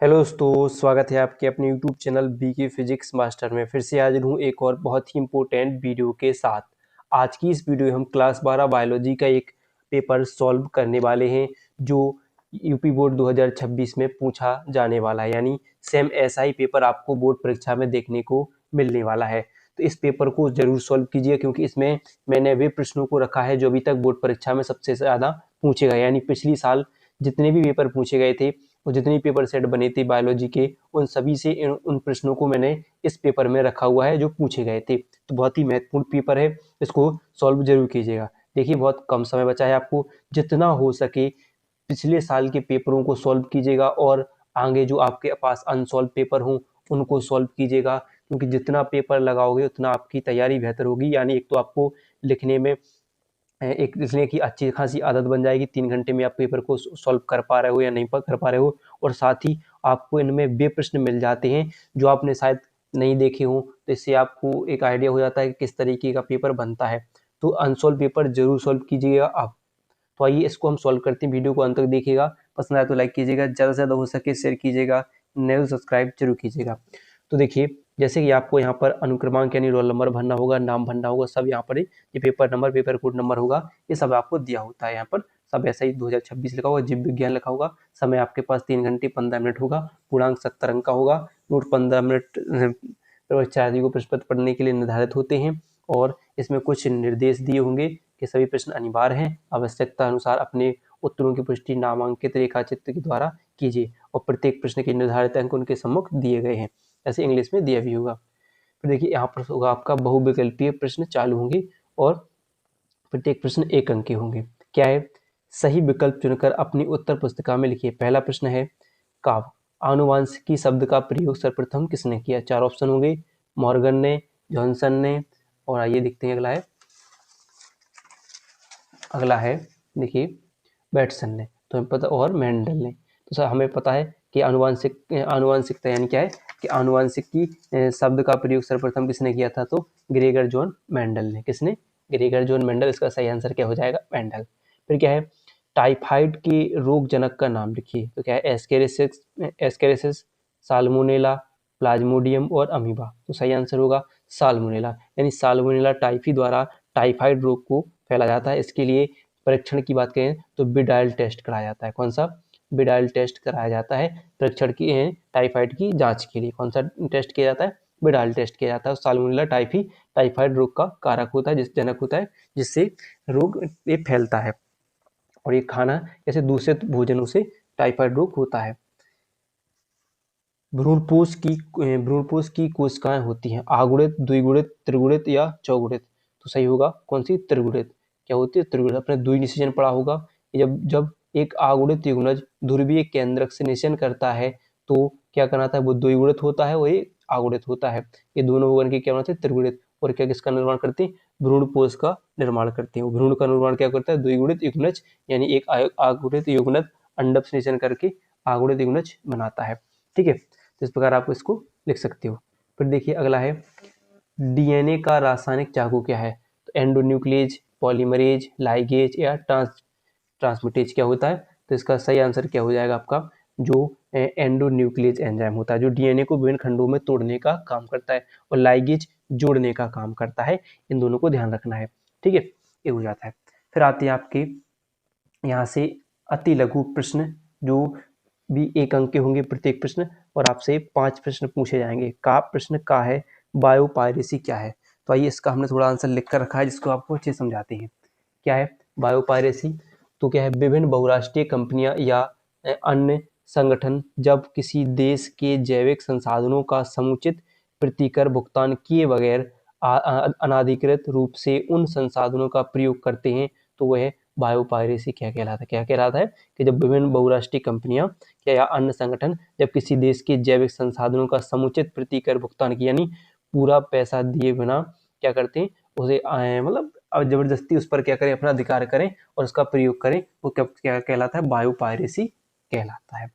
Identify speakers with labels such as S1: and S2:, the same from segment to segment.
S1: Hello दोस्तों, स्वागत है आपके अपने YouTube channel BK physics master में। फिर से हाजिर हूँ एक और बहुत ही इम्पोर्टेंट वीडियो के साथ। आज की इस वीडियो में हम क्लास 12 बायोलॉजी का एक पेपर सॉल्व करने वाले हैं जो यूपी बोर्ड 2026 में पूछा जाने वाला है, यानी सेम ऐसा ही पेपर आपको बोर्ड परीक्षा में देखने को मिलने वाला है। तो इस पेपर को जरूर सॉल्व कीजिए, क्योंकि इसमें मैंने वे प्रश्नों को रखा है जो अभी तक बोर्ड परीक्षा में सबसे ज़्यादा पूछे गए, यानी पिछली साल जितने भी पेपर पूछे गए थे और जितनी पेपर सेट बने थे बायोलॉजी के, उन सभी से उन प्रश्नों को मैंने इस पेपर में रखा हुआ है जो पूछे गए थे। तो बहुत ही महत्वपूर्ण पेपर है, इसको सॉल्व जरूर कीजिएगा। देखिए, बहुत कम समय बचा है आपको, जितना हो सके पिछले साल के पेपरों को सॉल्व कीजिएगा और आगे जो आपके पास अनसॉल्व पेपर हों उनको सॉल्व कीजिएगा, क्योंकि जितना पेपर लगाओगे उतना आपकी तैयारी बेहतर होगी। यानी एक तो आपको लिखने में एक लिखने की अच्छी खासी आदत बन जाएगी, 3 घंटे में आप पेपर को सॉल्व कर पा रहे हो या नहीं कर पा रहे हो, और साथ ही आपको इनमें वे प्रश्न मिल जाते हैं जो आपने शायद नहीं देखे हो, तो इससे आपको एक आइडिया हो जाता है कि किस तरीके का पेपर बनता है। तो अनसॉल्व पेपर जरूर सॉल्व कीजिएगा आप। तो आइए इसको हम सॉल्व करते हैं, वीडियो को अंत तक देखिएगा। पसंद आए तो लाइक कीजिएगा, ज़्यादा से ज़्यादा हो सके शेयर कीजिएगा, नए सब्सक्राइब जरूर कीजिएगा। तो देखिए, जैसे कि आपको यहाँ पर अनुक्रमांक यानी रोल नंबर भरना होगा, नाम भरना होगा, सब यहाँ पर ये paper number paper code number होगा, ये सब आपको दिया होता है। यहाँ पर सब ऐसा ही 2026 लिखा होगा, जीव विज्ञान लिखा होगा। समय आपके पास 3 घंटे 15 मिनट होगा। पूर्णांक 70 अंक का होगा। नोट 15 मिनट परीक्षार्थी को प्रश्न पत्र पढ़ने के लिए निर्धारित होते हैं, और इसमें कुछ निर्देश दिए होंगे कि सभी प्रश्न अनिवार्य हैं। आवश्यकता अनुसार अपने उत्तरों की पुष्टि नामांकित रेखाचित्र के द्वारा कीजिए, और प्रत्येक प्रश्न के निर्धारित अंक उनके सम्मुख दिए गए हैं। ऐसे इंग्लिश में दिया भी होगा। फिर देखिए, यहाँ पर होगा आपका बहुविकल्पीय प्रश्न चालू होंगे, और प्रत्येक प्रश्न 1 अंक के होंगे। क्या है? सही विकल्प चुनकर अपनी उत्तर पुस्तिका में लिखिए। पहला प्रश्न है, काव आनुवांशिकी शब्द का प्रयोग सर्वप्रथम किसने किया? 4 ऑप्शन होंगे, मॉर्गन ने, जॉनसन ने, और आइए देखते हैं अगला है देखिए बैटसन ने, तो हमें पता, और मेंडल ने। तो सर हमें पता है कि आनुवांशिकता यानी क्या है कि आनुवांशिकी शब्द का प्रयोग सर्वप्रथम किसने किया था? तो ग्रेगर जॉन मेंडल ने। किसने? Gregor John Mendel. इसका सही आंसर क्या हो जाएगा? मेंडल। फिर क्या है? टाइफाइड के रोग जनक का नाम लिखिए। तो क्या है? एस्केरिसिस, साल्मोनेला, प्लाज्मोडियम और अमीबा। तो सही आंसर होगा साल्मोनेला, यानी साल्मोनेला टाइफी द्वारा टाइफाइड रोग को फैला जाता है। इसके लिए परीक्षण की बात करें तो बिडाइल टेस्ट कराया जाता है। कौन सा? बिडाइल टेस्ट कराया जाता है परीक्षण की टाइफाइड की जांच के लिए। कौन सा टेस्ट किया जाता है? बिडाइल टेस्ट किया जाता है। साल्मोनेला टाइफी टाइफाइड रोग का कारक होता है, जिस जनक होता है, जिससे रोग ये फैलता है, और ये खाना जैसे दूषित भोजनों से टाइफाइड रोग होता है। भ्रूणपोष की कोशिकाएं होती हैं आगुणित, द्विगुणित, त्रिगुणित या चौगुणित? तो सही होगा कौन सी? त्रिगुणित। क्या होती है? त्रिगुणित। अपने द्वि निषेचन पढ़ा होगा। जब जब एक आगुणित युग्मज ध्रुवीय केंद्रक से निषेचन करता है तो क्या करना है? वो द्विगुणित होता है, वही आगुणित होता है। ये दोनों बन के क्या बनाते हैं? त्रिगुणित। और क्या किसका निर्माण करते हैं? भ्रूणपोष का निर्माण करते हैं। भ्रूण का निर्माण क्या करता है? द्विगुणित युग्मज, यानी एक आगुणित युग्मज अंडप से निषेचन करके आगुणित युग्मज बनाता है। ठीक है, तो इस प्रकार आप इसको लिख सकते हो। फिर देखिए अगला है, डीएनए का रासायनिक चाकू क्या है? तो एंडोन्यूक्लियेज, पॉलीमरेज, लाइगेज या ट्रांसमिटेज क्या होता है? तो इसका सही आंसर क्या हो जाएगा आपका? जो एंडोन्यूक्लियेज एंजाइम होता है, जो डीएनए को विभिन्न खंडों में तोड़ने का काम करता है, और लाइगेज जोड़ने का काम करता है। इन दोनों को ध्यान रखना है। ठीक है, ये हो जाता है। फिर आते हैं आपके यहाँ से अति लघु प्रश्न, जो भी 1 अंक के होंगे प्रत्येक प्रश्न, और आपसे 5 प्रश्न पूछे जाएंगे। का प्रश्न का है, बायोपायरेसी क्या है? तो आइए इसका हमने थोड़ा आंसर लिख कर रखा है, जिसको आपको अच्छे समझाते हैं। क्या है बायोपायरेसी? तो क्या है? विभिन्न बहुराष्ट्रीय कंपनियां या अन्य संगठन जब किसी देश के जैविक संसाधनों का समुचित प्रतिकर भुगतान किए बगैर अनाधिकृत रूप से उन संसाधनों का प्रयोग करते हैं, तो वह बायोपायरेसी क्या कहलाता है? क्या कहलाता है? कि जब विभिन्न बहुराष्ट्रीय कंपनियां क्या या अन्य संगठन जब किसी देश के जैविक संसाधनों का समुचित प्रतिकर भुगतान किया, यानी पूरा पैसा दिए बिना क्या करते हैं? उसे मतलब अब जबरदस्ती उस पर क्या करें? अपना अधिकार करें और उसका प्रयोग करें, वो क्या कहलाता है? बायोपायरेसी कहलाता है।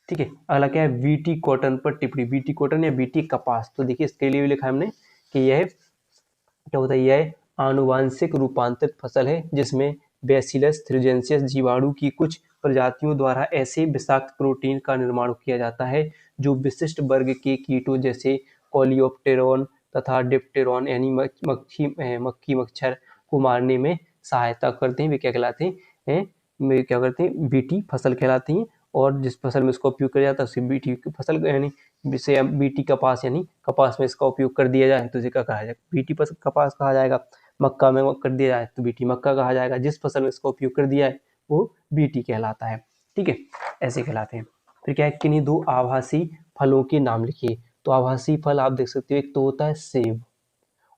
S1: ठीक है, अगला क्या है? बीटी कॉटन पर टिप्पणी। बीटी कॉटन या बीटी कपास, तो देखिए इसके लिए भी लिखा है हमने कि यह क्या होता है? यह आनुवांशिक रूपांतरित फसल है जिसमें बैसिलस थ्रिजेंसियस जीवाणु की कुछ प्रजातियों द्वारा ऐसे विषाक्त प्रोटीन का निर्माण किया जाता है जो विशिष्ट वर्ग के कीटों जैसे कोलियोप्टेरॉन तथा डिप्टेरॉन यानी मक्खी मच्छर को मारने में सहायता करते हैं। वे क्या कहलाते हैं? वे क्या करते हैं? बीटी फसल कहलाती हैं। और जिस फसल में इसका उपयोग किया जाता है उसे बीटी की फसल यानी जिसे बीटी कपास यानी कपास में इसका उपयोग कर दिया जाए तो इसे क्या कहा जाएगा? बीटी कपास कहा जाएगा। मक्का में कर दिया जाए तो बीटी मक्का कहा जाएगा। जिस फसल में इसका उपयोग कर दिया है वो बीटी कहलाता है। ठीक है, ऐसे कहलाते हैं। फिर क्या है? किन्हीं दो आभासी फलों के नाम लिखिए। तो आभासी फल आप देख सकते हो, एक तो होता है सेब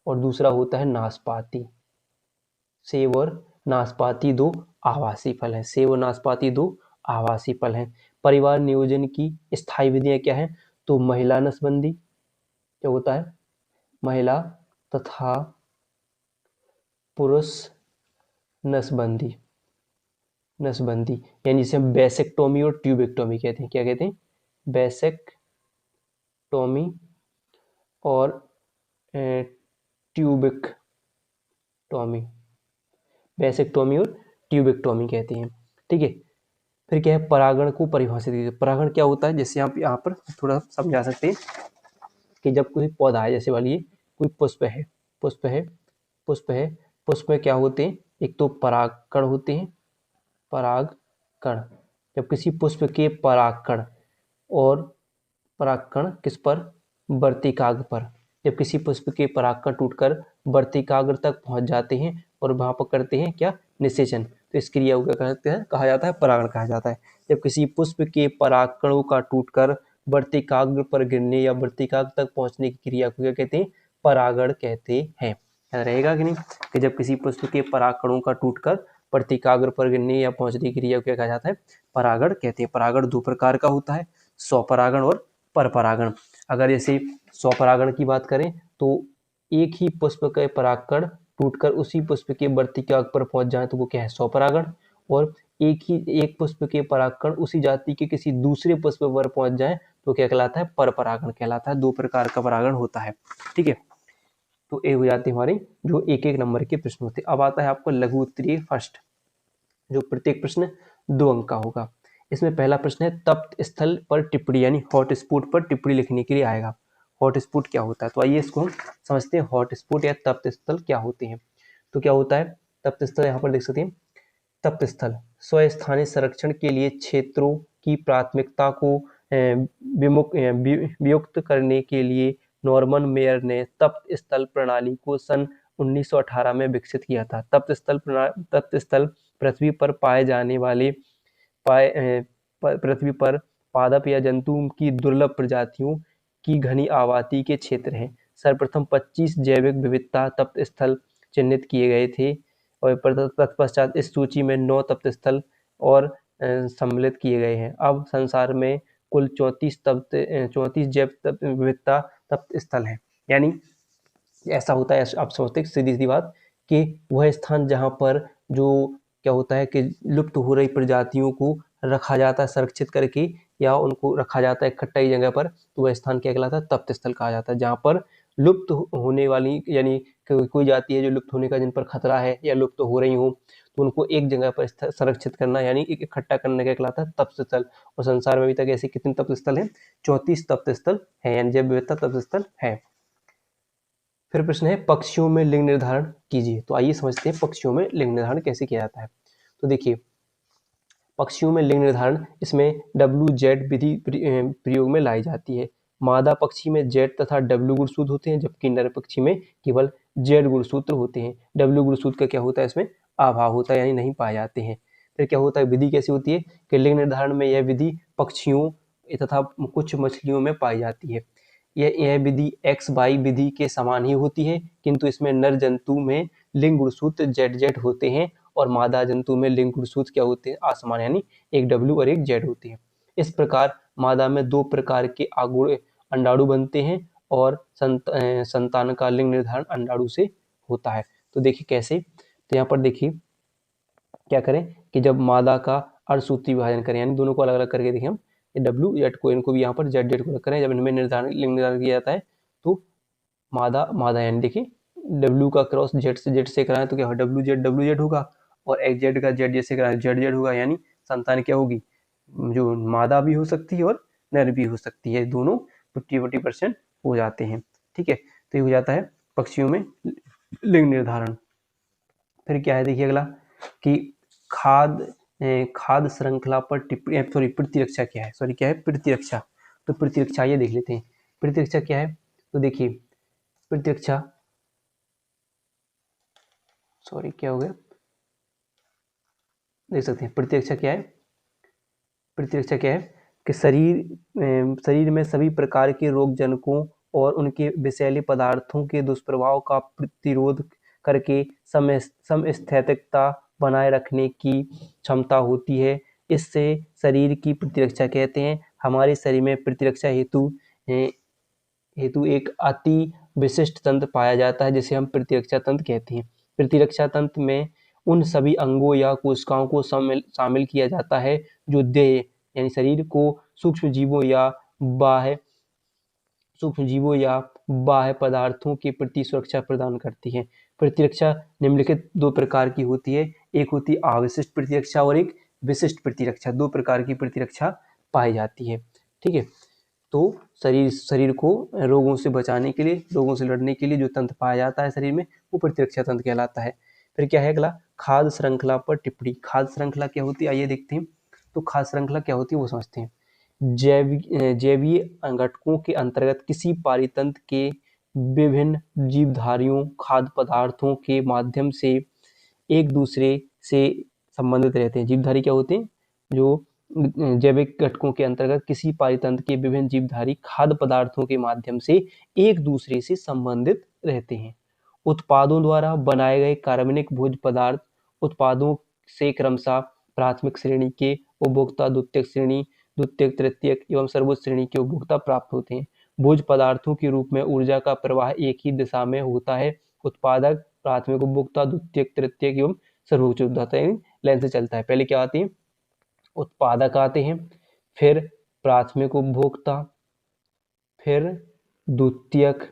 S1: और दूसरा होता है नाशपाती। सेब और नाशपाती दो आभासी फल हैं। सेब और नाशपाती दो आभासी फल हैं। परिवार नियोजन की स्थायी विधियां क्या हैं? तो महिला नसबंदी क्या होता है? महिला तथा पुरुष नसबंदी यानी जिसे हम बेसेक्टोमी और ट्यूबेक्टोमी कहते हैं। क्या कहते हैं? बेसेक्टोमी और ट्यूबेक्टोमी और ट्यूबेक्टोमी कहते हैं। ठीक है, फिर क्या है? परागण को परिभाषित कीजिए। परागण क्या होता है? जैसे आप यहाँ पर थोड़ा समझा सकते हैं कि जब कोई पौधा है, जैसे वाली कोई पुष्प है, पुष्प में क्या होते हैं? एक तो परागकण होते हैं, परागकण। जब किसी पुष्प के परागकण किस पर? वर्तिकाग्र पर। जब किसी पुष्प के परागकण टूटकर वर्तिकाग्र तक पहुंच जाते हैं और वहां पर करते हैं क्या? निषेचन। तो इस क्रिया को क्या कहते हैं? कहा जाता है परागण कहा जाता है। जब किसी पुष्प के परागकणों का टूटकर वर्तिकाग्र पर गिरने या वर्तिकाग्र तक पहुंचने की क्रिया को क्या कहते हैं? परागण कहते हैं। याद रहेगा कि नहीं? कि जब किसी पुष्प के परागकणों का टूटकर वर्तिकाग्र पर गिरने या पहुंचने की क्रिया को क्या कहा जाता है? परागण कहते हैं। परागण दो प्रकार का होता है, स्वपरागण और परपरागण। अगर जैसे स्वपरागण की बात करें तो एक ही पुष्प के परागकण टूटकर उसी पुष्प के वर्तिकाग्र पर पहुंच जाए तो वो क्या है? स्वपरागण। और एक पुष्प के परागकण उसी जाति के किसी दूसरे पुष्प पर पहुंच जाए तो क्या कहलाता है? परपरागण कहलाता है। दो प्रकार का परागण होता है। ठीक है, तो ये हो जाते हमारे जो एक एक नंबर के प्रश्न होते हैं। अब आता है आपको लघु उत्तरीय फर्स्ट, जो प्रत्येक प्रश्न 2 अंक का होगा। इसमें पहला प्रश्न है तप्त स्थल पर टिप्पणी यानी हॉट स्पॉट पर टिप्पणी लिखने के लिए आएगा। हॉट स्पॉट क्या होता है? तो आइए इसको हम समझते हैं। हॉट स्पॉट या तप्त स्थल क्या होते हैं? तो क्या होता है तप्त स्थल? यहाँ पर देख सकते हैं, तप्त स्थल स्वस्थानीय संरक्षण के लिए क्षेत्रों की प्राथमिकता को वियुक्त करने के लिए नॉर्मन मेयर ने तप्त स्थल प्रणाली को सन 1918 में विकसित किया था। तप्त स्थल पृथ्वी पर पाए जाने वाले पृथ्वी पर पादप या जंतु की दुर्लभ प्रजातियों की घनी आबादी के क्षेत्र हैं। सर्वप्रथम 25 जैविक विविधता तप्त स्थल चिन्हित किए गए थे और तत्पश्चात इस सूची में 9 तप्त स्थल और सम्मिलित किए गए हैं। अब संसार में कुल 34 जैव विविधता तप्त स्थल है। यानी ऐसा होता है, आप सोचते हैं सीधी सी बात कि वह स्थान जहाँ पर जो क्या होता है कि लुप्त हो रही प्रजातियों को रखा जाता है संरक्षित करके या उनको रखा जाता है इकट्ठा ही जगह पर, तो वह स्थान क्या कहलाता है? तप्त स्थल कहा जाता है। जहाँ पर लुप्त होने वाली यानी कोई जाति है जो लुप्त होने का जिन पर खतरा है या लुप्त हो रही हो तो उनको एक जगह पर संरक्षित करना यानी इकट्ठा करने का कहलाता है तप्त स्थल। और संसार में अभी तक ऐसे कितने तप्त स्थल हैं? 34 तप्त स्थल है, यानी जैव विविधता तप्त स्थल है। फिर प्रश्न है पक्षियों में लिंग निर्धारण कीजिए। तो आइए समझते हैं पक्षियों में लिंग निर्धारण कैसे किया जाता है। तो देखिए, पक्षियों में लिंग निर्धारण इसमें WZ विधि प्रयोग में लाई जाती है। मादा पक्षी में Z तथा W गुणसूत्र होते हैं जबकि नर पक्षी में केवल Z गुणसूत्र होते हैं। W गुणसूत्र का क्या होता है? इसमें अभाव होता है यानी नहीं पाए जाते हैं। फिर क्या होता है? विधि कैसी होती है कि लिंग निर्धारण में यह विधि पक्षियों तथा कुछ मछलियों में पाई जाती है। यह विधि XY विधि के समान ही होती है किंतु इसमें नर जंतु में लिंग गुणसूत्र ZZ होते हैं और मादा जंतु में लिंग गुणसूत्र क्या होते हैं? असमान, यानी एक W और एक Z होते हैं। इस प्रकार मादा में 2 प्रकार के आगुण अंडाणु बनते हैं और संतान का लिंग निर्धारण अंडाणु से होता है। तो देखिए कैसे, तो यहाँ पर देखिए क्या करें कि जब मादा का अर्धसूत्री विभाजन करें यानी दोनों को अलग अलग करके देखें हम, W को इनको भी यहाँ पर Z को करें, जब इनमें लिंग निर्धारण किया जाता है तो मादा यानी देखिए W का क्रॉस Z से कराएं तो क्या होगा? WZ होगा और XZ का Z से कराएं ZZ होगा, यानी संतान क्या होगी, जो मादा भी हो सकती है और नर भी हो सकती है, दोनों 50-50% हो जाते हैं। ठीक है, तो ये हो जाता है पक्षियों में लिंग निर्धारण। फिर क्या है देखिए अगला कि खाद्य श्रृंखला पर टिप्पणी, सॉरी प्रतिरक्षा क्या है, सॉरी क्या है प्रतिरक्षा। तो प्रतिरक्षा ये देख लेते हैं, प्रतिरक्षा क्या है। तो देखिए प्रतिरक्षा, सॉरी क्या हो गया, देख सकते हैं प्रतिरक्षा क्या है। प्रतिरक्षा क्या है कि शरीर में सभी प्रकार के रोगजनकों और उनके विषैले पदार्थों के दुष्प्रभाव का प्रतिरोध करके समस्थैतिकता बनाए रखने की क्षमता होती है। इससे शरीर की प्रतिरक्षा कहते हैं। हमारे शरीर में प्रतिरक्षा हेतु एक अति विशिष्ट तंत्र पाया जाता है जिसे हम प्रतिरक्षा तंत्र कहते हैं। प्रतिरक्षा तंत्र में उन सभी अंगों या कोशिकाओं को शामिल किया जाता है जो देह यानी शरीर को सूक्ष्म जीवों या बाह्य पदार्थों के प्रति सुरक्षा प्रदान करती है। प्रतिरक्षा निम्नलिखित दो प्रकार की होती है, एक होती है अविशिष्ट प्रतिरक्षा और एक विशिष्ट प्रतिरक्षा। दो प्रकार की प्रतिरक्षा पाई जाती है। ठीक है, तो शरीर को रोगों से बचाने के लिए, रोगों से लड़ने के लिए जो तंत्र पाया जाता है शरीर में, वो प्रतिरक्षा तंत्र कहलाता है। फिर क्या है अगला, खाद्य श्रृंखला पर टिप्पणी। खाद्य श्रृंखला क्या होती है आइए देखते हैं। तो खाद्य श्रृंखला क्या होती है वो समझते हैं। जैवीय घटकों के अंतर्गत किसी पारितंत्र के विभिन्न जीवधारियों खाद्य पदार्थों के माध्यम से एक दूसरे से संबंधित रहते हैं। जीवधारी क्या होते हैं, जो जैविक घटकों के अंतर्गत किसी पारितंत्र के विभिन्न जीवधारी खाद्य पदार्थों के माध्यम से एक दूसरे से संबंधित रहते हैं। उत्पादों द्वारा बनाए गए कार्बनिक भोज्य पदार्थ उत्पादों से क्रमशः प्राथमिक श्रेणी के उपभोक्ता, द्वितीयक श्रेणी, द्वितीयक, तृतीयक एवं सर्वोच्च श्रेणी के उपभोक्ता प्राप्त होते हैं। भोज्य पदार्थों के रूप में ऊर्जा का प्रवाह एक ही दिशा में होता है। उत्पादक, प्राथमिक उपभोक्ता, द्वितीयक, तृतीयक एवं सर्वोच्च उपभोक्ता लाइन से चलता है। पहले क्या आते हैं, उत्पादक आते हैं, फिर प्राथमिक उपभोक्ता, फिर द्वितीयक,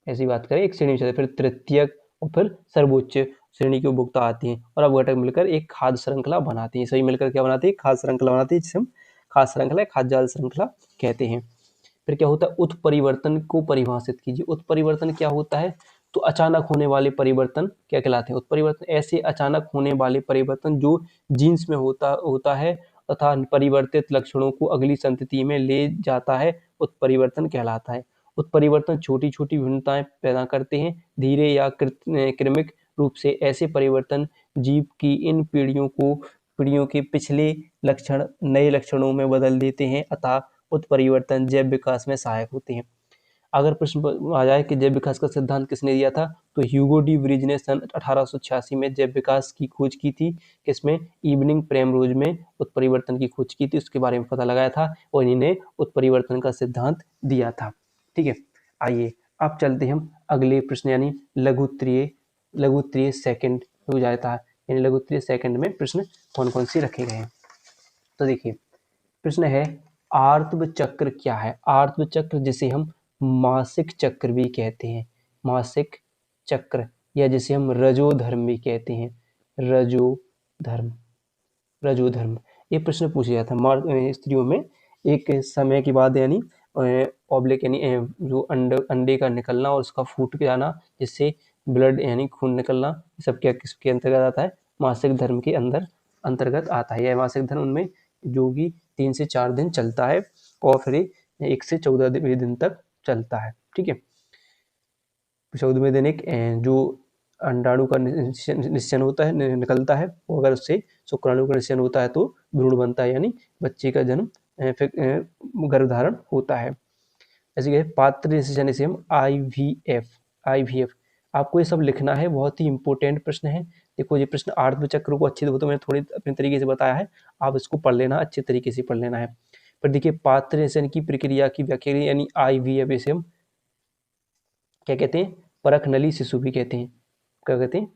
S1: ऐसी बात करें एक श्रेणी में, फिर तृतीयक और फिर सर्वोच्च श्रेणी के उपभोक्ता आती हैं और अब घटक मिलकर एक खाद्य श्रृंखला बनाती हैं। सभी मिलकर क्या बनाती है, खाद्य श्रृंखला बनाती है, जिसे हम खाद्य श्रृंखला, खाद्य जाल श्रृंखला कहते हैं। फिर क्या होता है, उत्परिवर्तन को परिभाषित कीजिए। उत्परिवर्तन क्या होता है, तो अचानक होने वाले परिवर्तन क्या कहलाते हैं। उत्परिवर्तन ऐसे अचानक होने वाले परिवर्तन जो जीन्स में होता है तथा परिवर्तित लक्षणों को अगली संतति में ले जाता है, उत्परिवर्तन कहलाता है। उत्परिवर्तन छोटी छोटी भिन्नताएं पैदा करते हैं। धीरे या क्रमिक रूप से ऐसे परिवर्तन जीव की इन पीढ़ियों के पिछले लक्षण नए लक्षणों में बदल देते हैं, अतः उत्परिवर्तन जैव विकास में सहायक होते हैं। अगर प्रश्न आ जाए कि जैव विकास का सिद्धांत किसने दिया था, तो ह्यूगो डी व्रीज ने सन 1886 में जैव विकास की खोज की थी। किसमें, इवनिंग प्राइमरोज में उत्परिवर्तन की खोज की थी, उसके बारे में पता लगाया था और इन्हें उत्परिवर्तन का सिद्धांत दिया था। ठीक है, आइए अब चलते हैं हम अगले प्रश्न यानी लघुत्तरीय सेकंड हो जाता है, यानी लघुत्तरीय सेकंड में प्रश्न कौन कौन से रखे गए हैं। तो देखिए प्रश्न है, आर्तव चक्र क्या है। आर्तव चक्र जिसे हम मासिक चक्र भी कहते हैं, मासिक चक्र, या जिसे हम रजोधर्म भी कहते हैं, रजोधर्म। ये प्रश्न पूछा जाता है स्त्रियों में एक समय के बाद, यानी ओब्लिक यानी जो अंडे का निकलना और उसका फूट जाना, जिससे ब्लड यानी खून निकलना, सब क्या किसके अंतर्गत आता है, मासिक धर्म के अंतर्गत आता है। यह मासिक धर्म उनमें जो कि 3 से 4 दिन चलता है और फिर 1 से 14 दिन तक चलता है। ठीक है, 14वें दिन एक जो अंडाणु का निश्चन होता है, निकलता है, और अगर उससे शुक्राणु का निश्चन होता है तो भ्रूण बनता है, यानी बच्चे का जन्म गर्भधारण होता है। ऐसे कि पात्र निश्चन, इसे हम IVF। आपको ये सब लिखना है, बहुत ही इंपॉर्टेंट प्रश्न है। देखो ये प्रश्न आर्तव चक्र को अच्छे से, तो मैंने थोड़ी अपने तरीके से बताया है, आप इसको पढ़ लेना, अच्छे तरीके से पढ़ लेना है। पर देखिए पात्र निश्चन की प्रक्रिया की व्याख्या यानी IVF, इसे हम क्या कहते हैं, परख नली शिशु भी कहते हैं। क्या कहते हैं,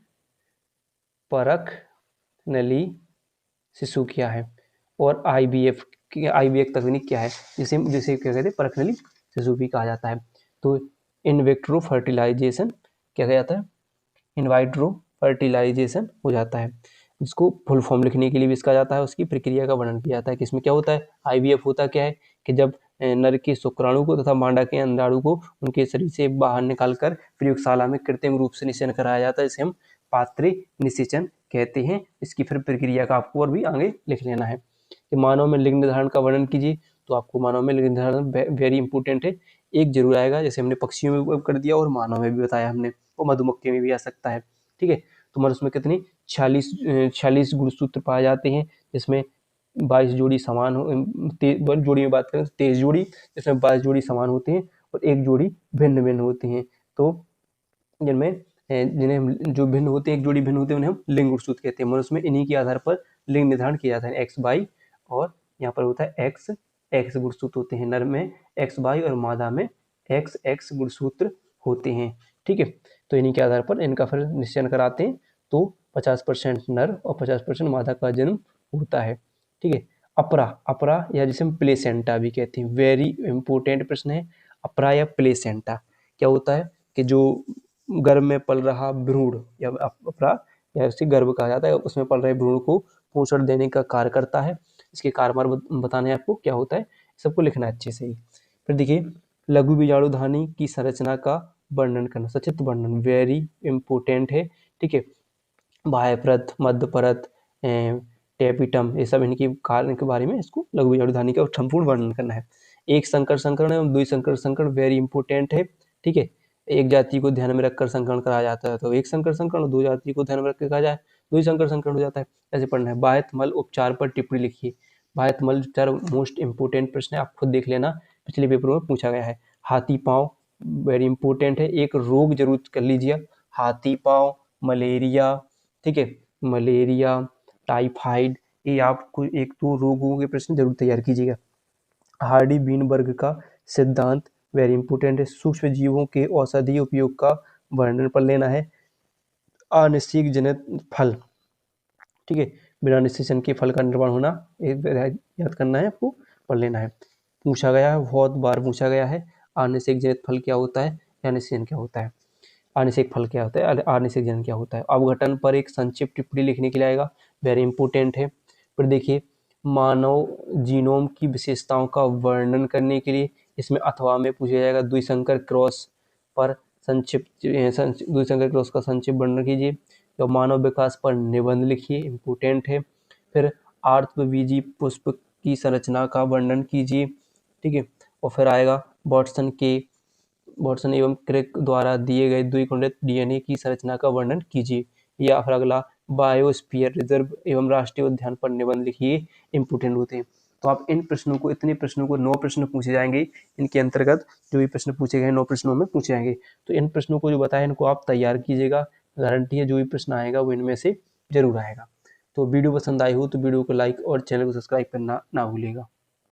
S1: परख नली शिशु क्या है, और IVF तकनीक क्या है, जिसे क्या कहते हैं, परख नली शिशु भी कहा जाता है। तो इन विट्रो फर्टिलाइजेशन क्या कहा जाता है, इन वाइट्रो फर्टिलाइजेशन हो जाता है। जिसको फुल फॉर्म लिखने के लिए भी इसका जाता है, उसकी प्रक्रिया का वर्णन किया जाता है कि इसमें क्या होता है। आईवीएफ होता क्या है कि जब नर के शुक्राणु को तथा मादा के अंडाणु को उनके शरीर से बाहर निकालकर प्रयोगशाला में कृत्रिम रूप से निषेचन कराया जाता है, इसे हम पात्र निषेचन कहते हैं। इसकी फिर प्रक्रिया का आपको और भी आगे लिख लेना है कि मानव में लिंग निर्धारण का वर्णन कीजिए। तो आपको मानव में लिंग निर्धारण वेरी इंपॉर्टेंट है, एक जरूर आएगा, जैसे हमने पक्षियों में कर दिया और मानव में भी बताया हमने, और मधुमक्खी में भी आ सकता है। ठीक है, तो मनुष्य में कितनी 46 गुणसूत्र पाए जाते हैं, जिसमें 22 जोड़ी समान जोड़ी में बात करें तो 23 जोड़ी, जिसमें 22 जोड़ी समान होते हैं और एक जोड़ी भिन्न भिन्न होती हैं। तो जिनमें जिन्हें हम जो भिन्न होते हैं, एक जोड़ी भिन्न होते हैं, उन्हें हम लिंग गुणसूत्र कहते हैं। मनुष्य में इन्हीं के आधार पर लिंग निर्धारण किया जाता है, एक्स वाई, और यहाँ पर होता है एक्स एक्स गुणसूत्र होते हैं। नर में एक्स वाई और मादा में एक्स एक्स गुणसूत्र होते हैं। ठीक है, तो इन्हीं के आधार पर इनका फिर निश्चयन कराते हैं। तो 50% नर और 50% मादा का जन्म होता है। ठीक है, अपरा, अपरा या जिसे हम प्लेसेंटा भी कहते हैं, वेरी इंपॉर्टेंट प्रश्न है। अपरा या प्लेसेंटा क्या होता है कि जो गर्भ में पल रहा भ्रूण या अपरा या उसे गर्भ कहा जाता है, उसमें पल रहे भ्रूण को पोषण देने का कार्य करता है। इसके कारभार बताने हैं आपको क्या होता है, सबको लिखना है अच्छे से ही। फिर देखिए, लघु बीजाणुधानी की संरचना का वर्णन करना, सचित्र वर्णन वेरी इंपॉर्टेंट है। ठीक है, बाह्य परत, मध्य परत, टेपिटम, ये सब इनकी कार्य के बारे में इसको लघु बीजाणुधानी का संपूर्ण वर्णन करना है। एक संकर संकरण एवं द्वि संकर संकरण वेरी इंपॉर्टेंट है। ठीक है, एक जाति को ध्यान में रखकर संकरण कराया जाता है, तो एक संकर संकरण, दो जाति को ध्यान में रखकर कहा जाए द्वि संकर संकरण हो जाता है। ऐसे पढ़ना है। बाह्य मल उपचार पर टिप्पणी लिखिए। बाह्य मल उपचार मोस्ट इंपोर्टेंट प्रश्न है, आप खुद देख लेना, पिछले पेपरों में पूछा गया है। हाथी पांव वेरी इंपॉर्टेंट है, एक रोग जरूर कर लीजिए, हाथी पांव, मलेरिया। ठीक है, मलेरिया, टाइफाइड, ये आपको एक दो रोगों के प्रश्न जरूर तैयार कीजिएगा। हार्डी बीनबर्ग का सिद्धांत वेरी इंपॉर्टेंट है। सूक्ष्म जीवों के औषधीय उपयोग का वर्णन पर लेना है। अनिश्चित जनित फल, ठीक है, बिना निषेचन के फल का निर्माण होना, याद करना है आपको, पढ़ लेना है। पूछा गया है, बहुत बार पूछा गया है, अनिश्चित जनित फल क्या होता है या निषेचन क्या होता है, अनिषेक फल क्या होता है, अनिषेक जनन क्या होता है। अवघटन पर एक संक्षिप्त टिप्पणी लिखने के लिए आएगा, वेरी इंपॉर्टेंट है। फिर देखिए, मानव जीनोम की विशेषताओं का वर्णन करने के लिए इसमें अथवा में पूछा जाएगा, द्विसंकर क्रॉस पर द्विसंकर क्रॉस का संक्षिप्त वर्णन कीजिए। तो मानव विकास पर निबंध लिखिए, इंपॉर्टेंट है। फिर आर्तबीजी पुष्प की संरचना का वर्णन कीजिए। ठीक है, और फिर आएगा वाटसन एवं क्रिक द्वारा दिए गए द्विखंडित डीएनए की संरचना का वर्णन कीजिए। या फिर अगला, बायोस्फीयर रिजर्व एवं राष्ट्रीय उद्यान पर निबंध लिखिए, इंपोर्टेंट होते हैं। तो आप इन प्रश्नों को, इतने प्रश्नों को 9 प्रश्न पूछे जाएंगे, इनके अंतर्गत जो भी प्रश्न पूछे गए 9 प्रश्नों में पूछे जाएंगे। तो इन प्रश्नों को जो बताया इनको आप तैयार कीजिएगा, गारंटी है जो भी प्रश्न आएगा वो इनमें से जरूर आएगा। तो वीडियो पसंद आई हो तो वीडियो को लाइक और चैनल को सब्सक्राइब करना ना भूलिएगा।